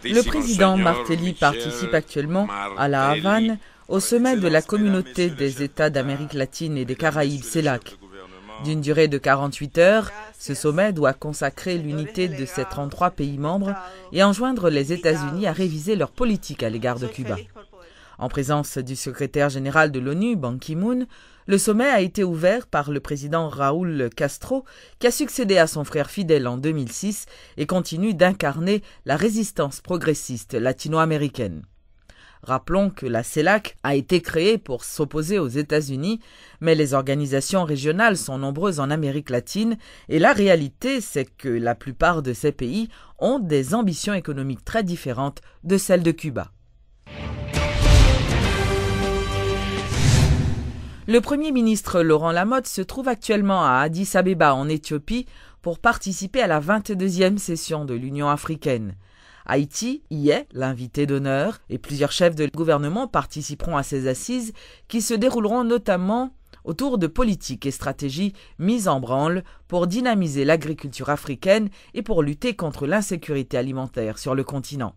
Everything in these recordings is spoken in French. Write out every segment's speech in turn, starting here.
Le président Martelly participe actuellement à La Havane au sommet de la communauté des États d'Amérique latine et des Caraïbes, CELAC. D'une durée de 48 heures, ce sommet doit consacrer l'unité de ces 33 pays membres et enjoindre les États-Unis à réviser leur politique à l'égard de Cuba. En présence du secrétaire général de l'ONU, Ban Ki-moon, le sommet a été ouvert par le président Raúl Castro, qui a succédé à son frère Fidel en 2006 et continue d'incarner la résistance progressiste latino-américaine. Rappelons que la CELAC a été créée pour s'opposer aux États-Unis, mais les organisations régionales sont nombreuses en Amérique latine et la réalité, c'est que la plupart de ces pays ont des ambitions économiques très différentes de celles de Cuba. Le Premier ministre Laurent Lamotte se trouve actuellement à Addis Abeba en Éthiopie pour participer à la 22e session de l'Union africaine. Haïti y est l'invité d'honneur et plusieurs chefs de gouvernement participeront à ces assises qui se dérouleront notamment autour de politiques et stratégies mises en branle pour dynamiser l'agriculture africaine et pour lutter contre l'insécurité alimentaire sur le continent.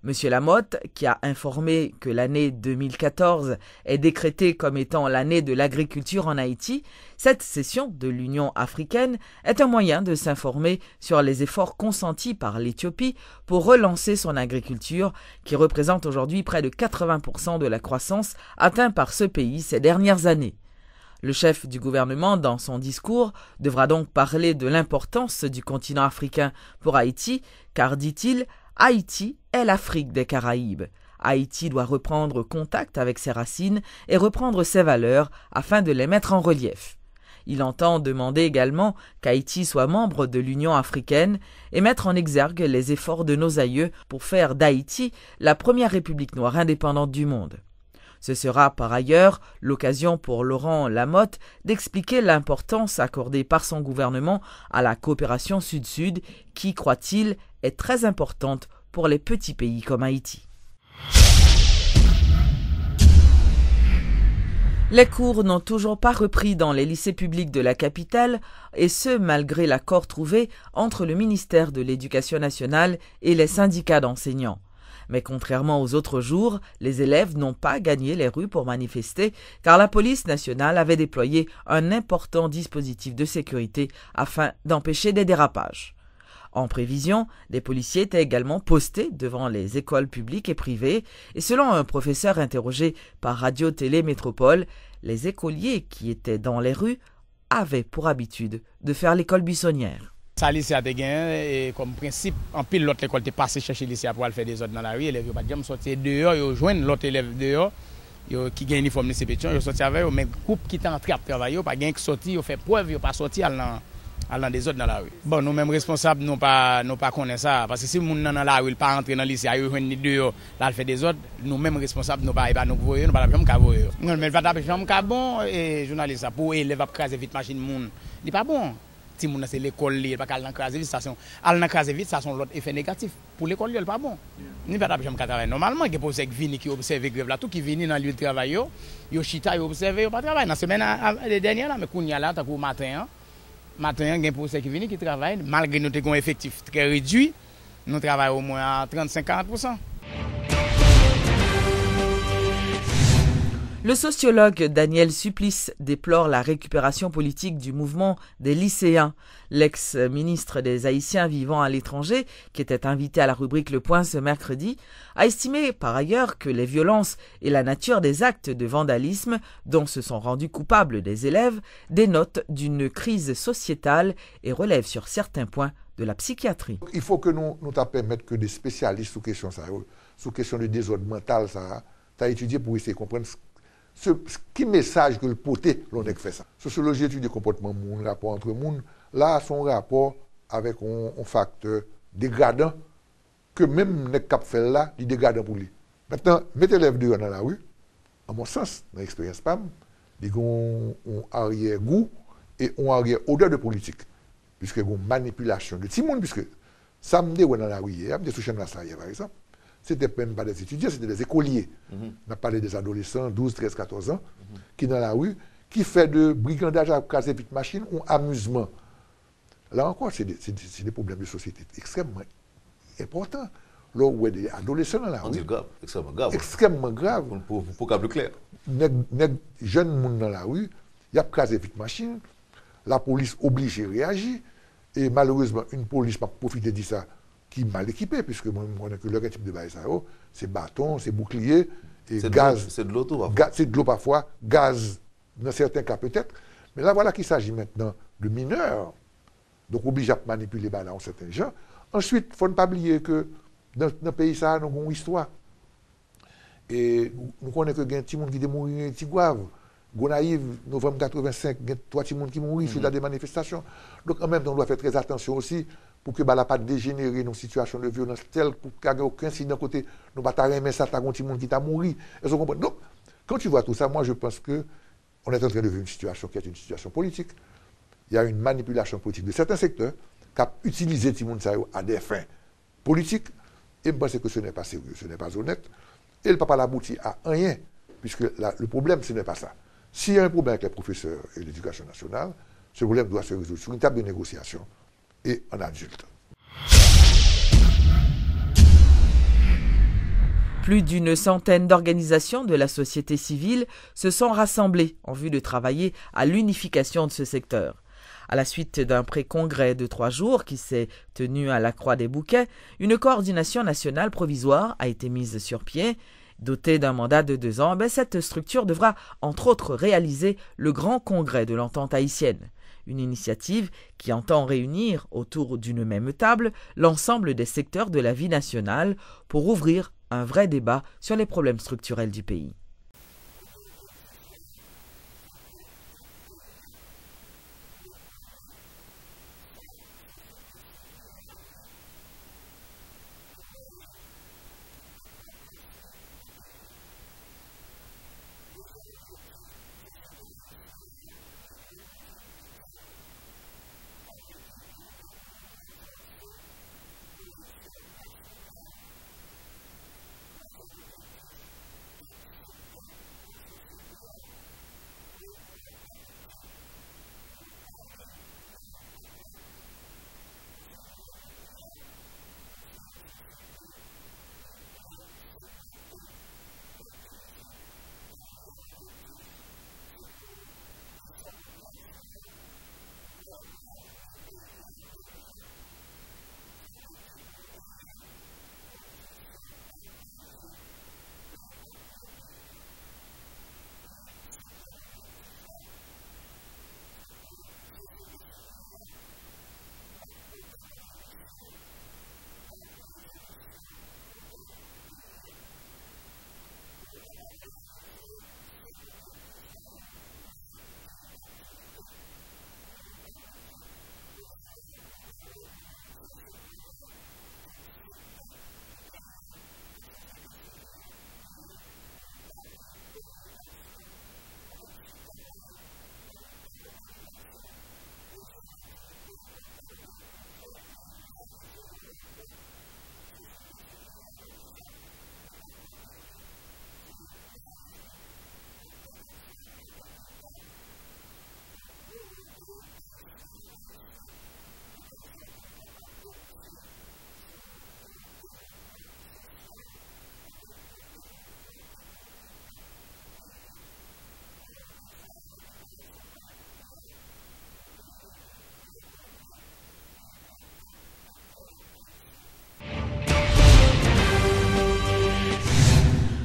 Monsieur Lamotte, qui a informé que l'année 2014 est décrétée comme étant l'année de l'agriculture en Haïti, cette session de l'Union africaine est un moyen de s'informer sur les efforts consentis par l'Éthiopie pour relancer son agriculture, qui représente aujourd'hui près de 80% de la croissance atteinte par ce pays ces dernières années. Le chef du gouvernement, dans son discours, devra donc parler de l'importance du continent africain pour Haïti, car, dit-il, Haïti est l'Afrique des Caraïbes. Haïti doit reprendre contact avec ses racines et reprendre ses valeurs afin de les mettre en relief. Il entend demander également qu'Haïti soit membre de l'Union africaine et mettre en exergue les efforts de nos aïeux pour faire d'Haïti la première république noire indépendante du monde. Ce sera par ailleurs l'occasion pour Laurent Lamotte d'expliquer l'importance accordée par son gouvernement à la coopération sud-sud qui, croit-il, est très importante pour les petits pays comme Haïti. Les cours n'ont toujours pas repris dans les lycées publics de la capitale, et ce malgré l'accord trouvé entre le ministère de l'Éducation nationale et les syndicats d'enseignants. Mais contrairement aux autres jours, les élèves n'ont pas gagné les rues pour manifester car la police nationale avait déployé un important dispositif de sécurité afin d'empêcher des dérapages. En prévision, des policiers étaient également postés devant les écoles publiques et privées et selon un professeur interrogé par Radio-Télé Métropole, les écoliers qui étaient dans les rues avaient pour habitude de faire l'école buissonnière. Ça, lycée a gagné, et comme principe, en pile, l'autre école est passé chercher le lycée pour aller faire des autres dans la rue. Les élèves n'ont pas de sortir dehors, ils rejoignent l'autre élève dehors, qui gagne uniforme lycée Pétion, ils sortent avec eux, mais le groupe qui est entré à travailler, pas gagne qui sorti, ils fait preuve, ils n'ont pas sorti allant des autres dans la rue. Bon, nous-mêmes responsables, nous pas connaissons ça, parce que si les gens dans la rue, ils ne pas entrer dans le lycée, ils rejoignent dehors, là, ils fait des autres, nous-mêmes responsables, nous ne pas nous voir, nous ne pas jamais voir. Mais le va jamais bon, et journaliste, pour élèves à craser vite machine, il n'est pas bon. Si moun c'est l'école li pas dans craser vite station al dans craser vite ça sont l'autre effet négatif pour l'école li pas bon ni pas jamais travailler normalement que pose vini qui observe grève là tout qui vini dans lieu de travail yo chita yo observe yo pas travail dans semaine dernière là mais kounya là tant pour matin gen pour qui vini qui travaille malgré nous avons un effectif très réduit nous travaillons au moins à 35-40%. Le sociologue Daniel Supplice déplore la récupération politique du mouvement des lycéens. L'ex-ministre des Haïtiens vivant à l'étranger, qui était invité à la rubrique Le Point ce mercredi, a estimé par ailleurs que les violences et la nature des actes de vandalisme dont se sont rendus coupables des élèves dénotent d'une crise sociétale et relèvent sur certains points de la psychiatrie. Il faut que nous permettre que des spécialistes sur question ça, sur question de désordre mental ça étudier pour essayer de comprendre qui message que le poté l'on fait ça. Sociologie étudie le comportement monde, rapport entre monde, là son rapport avec un facteur dégradant que même les cap fait là, il dégradant pour lui. Maintenant, mettez l'élève dehors dans la rue, à mon sens, dans l'expérience PAM, ils ont un arrière-goût et un arrière-odeur de politique. Puisque ils ont manipulation de tout le monde, puisque samedi dans la rue, il y a des sous-chaînes par exemple. C'était même pas des étudiants, c'était des écoliers. On a parlé des adolescents, 12, 13, 14 ans, qui dans la rue, qui fait de brigandage à caser vite machine ou amusement. Là encore, c'est des problèmes de société extrêmement importants. Là où il y a des adolescents dans la rue. On dit grave, extrêmement grave. Extrêmement grave. Pour câble clair. Les jeunes gens dans la rue, il y a crasé vite machine, la police oblige à réagir, et malheureusement, une police m'a profité de ça, qui est mal équipée, puisque moi, je connais que le type de bail, c'est bâton, c'est bouclier, et gaz. C'est de l'auto parfois. C'est de l'eau parfois, gaz, dans certains cas peut-être. Mais là, voilà qu'il s'agit maintenant de mineurs, donc obligé à manipuler dans certains gens. Ensuite, il ne faut pas oublier que dans le pays, ça, nous avons une histoire. Et nous connaissons qu'il y a des gens qui sont morts en Tigouave. Gonaïve, novembre 85, il y a 3 gens qui sont morts suite à des manifestations. Donc, en même temps, on doit faire très attention aussi pour que la pas dégénérer dans une situation de violence telle pour qu'il n'y ait aucun incident côté. Nous ne pouvons pas remettre ça, il y a des gens qui sont morts. Donc, quand tu vois tout ça, moi, je pense qu'on est en train de vivre une situation qui est une situation politique. Il y a une manipulation politique de certains secteurs qui ont utilisé les gens à des fins politiques. Et je pense que ce n'est pas sérieux, ce n'est pas honnête. Et le papa l'aboutit à rien, puisque le problème, ce n'est pas ça. S'il y a un problème avec les professeurs et l'éducation nationale, ce problème doit se résoudre sur une table de négociation et en adulte. Plus d'une centaine d'organisations de la société civile se sont rassemblées en vue de travailler à l'unification de ce secteur. À la suite d'un pré-congrès de 3 jours qui s'est tenu à la Croix-des-Bouquets, une coordination nationale provisoire a été mise sur pied. Dotée d'un mandat de 2 ans, cette structure devra entre autres réaliser le grand congrès de l'entente haïtienne. Une initiative qui entend réunir autour d'une même table l'ensemble des secteurs de la vie nationale pour ouvrir un vrai débat sur les problèmes structurels du pays.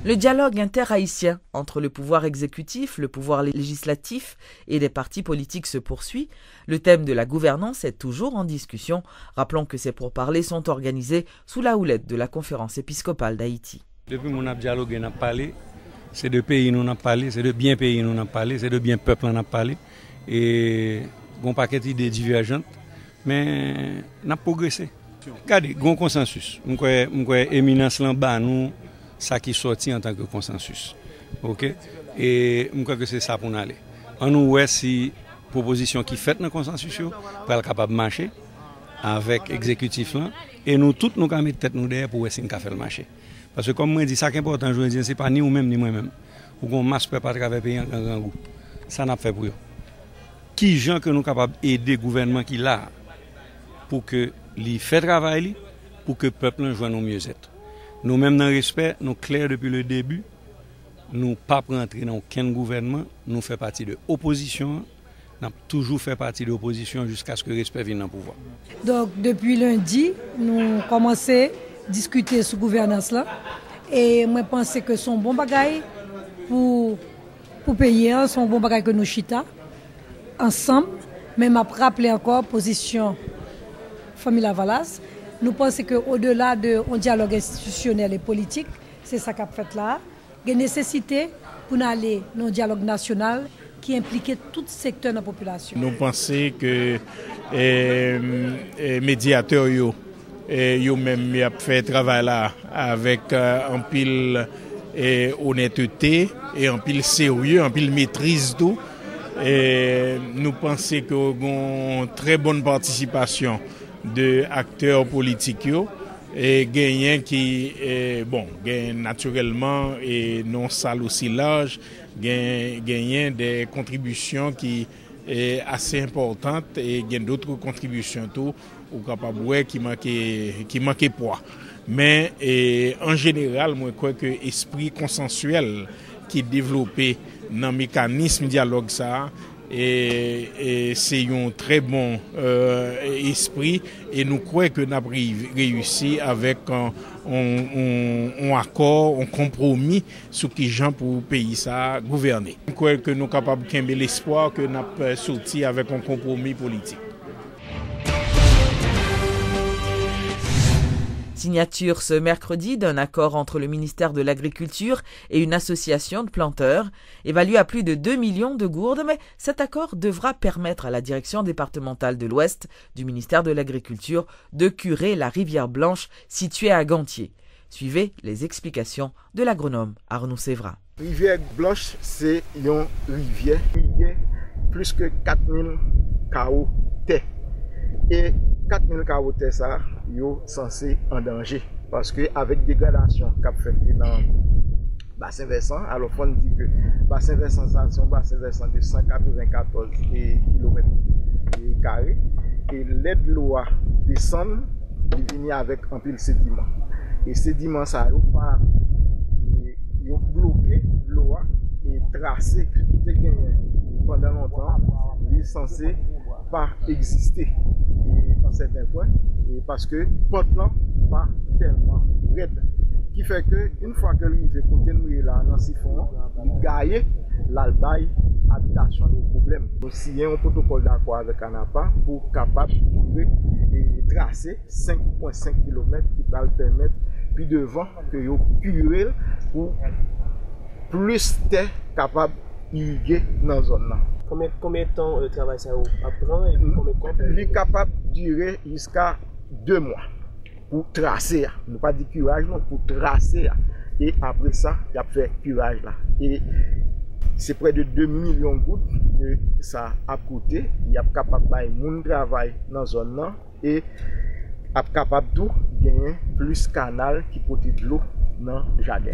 Le dialogue interhaïtien entre le pouvoir exécutif, le pouvoir législatif et les partis politiques se poursuit. Le thème de la gouvernance est toujours en discussion. Rappelons que ces pourparlers sont organisés sous la houlette de la Conférence épiscopale d'Haïti. Depuis mon dialogue, on a parlé. C'est de pays nous avons parlé, c'est de bien pays nous avons parlé, c'est de bien peuple nous avons parlé. Et on paquet d'idées divergentes, mais on a progressé. Regardez, il y a un consensus. Je crois éminence là-bas, nous, ça qui sorti en tant que consensus. OK? Et je crois que c'est ça pour nous aller. On nous voit si proposition qui fait dans le consensus pour être capable de marcher avec l'exécutif là, et nous tous nous mettre tête nous derrière pour essayer de faire le marché. Parce que comme moi dis ça qui est important, je dis c'est pas ni ou même ni moi-même. Ou qu'on masse pas travers pays en grand goût. Ça n'a fait pour eux. Qui gens que nous capable aider gouvernement qui là pour que les fait travail, pour que le peuple joue au mieux-être. Nous-mêmes, dans le respect, nous clairs depuis le début, nous ne pas rentrer dans aucun gouvernement, nous faisons partie de l'opposition, nous avons toujours fait partie de l'opposition jusqu'à ce que le respect vienne au pouvoir. Donc, depuis lundi, nous commençons à discuter sur la gouvernance là. Et moi, je pense que c'est un bon bagage pour payer, c'est un bon bagage que nous chita ensemble. Mais je rappelle encore la position famille Lavalas. Nous pensons qu'au-delà d'un dialogue institutionnel et politique, c'est ça qu'a fait là. Il y a une nécessité pour aller dans un dialogue national qui implique tout secteur de la population. Nous pensons que les médiateurs, eux-mêmes, ont fait travail là avec un pile honnêteté et un pile sérieux, un pile maîtrise tout. Et nous pensons qu'il y a une très bonne participation de acteurs politiques et gagnant qui gagne naturellement et non sale aussi large, gagnant des contributions qui est assez importantes et gagne d'autres contributions tout ou capable qui manquait poids. Mais en général, moi je crois que esprit consensuel qui est développé dans le mécanisme dialogue ça et c'est un très bon esprit et nous croyons que nous avons réussi avec un accord, un compromis sur qui gens pour le pays ça gouverner. Nous croyons que nous sommes capables de gagner l'espoir que nous avons sorti avec un compromis politique. Signature ce mercredi d'un accord entre le ministère de l'Agriculture et une association de planteurs, évalué à plus de 2 millions de gourdes, mais cet accord devra permettre à la direction départementale de l'Ouest du ministère de l'Agriculture de curer la rivière Blanche située à Gantier. Suivez les explications de l'agronome Arnaud Sévra. Rivière Blanche, c'est une rivière qui a plus que 4000 KO terre. Et 4000 KO terre, ça, sont censés en danger. Parce que avec dégradation qu'a fait dans bassin versant, alors on dit que bassin versant, c'est un bassin versant de 194 km². Et l'aide de l'eau descend, il vient avec un pile sédiment. Et sédiment, ça, ils ont bloqué l'eau et tracé qui était gagné pendant longtemps, il est censé pas exister en certains points, et parce que Portland pas tellement raide, qui fait que une fois que l'arrivée côté nous là dans siphon, il gagne l'albaï habitation le problème. Nous signons un protocole d'accord avec ANAPA pour capable de tracer 5,5 km qui va le permettre puis devant que yo curer pour plus terre capable irriguer dans la zone là. Combien de temps le travail ça apprend et combien de temps il est capable de durer jusqu'à 2 mois pour tracer, ne pas dire curage, non, pour tracer. Et après ça, il a fait curage là. Et c'est près de 2 millions de gouttes que ça a coûté. Il est capable de faire mon travail dans la zone là et est capable de gagner plus canal qui porte de l'eau dans le jardin.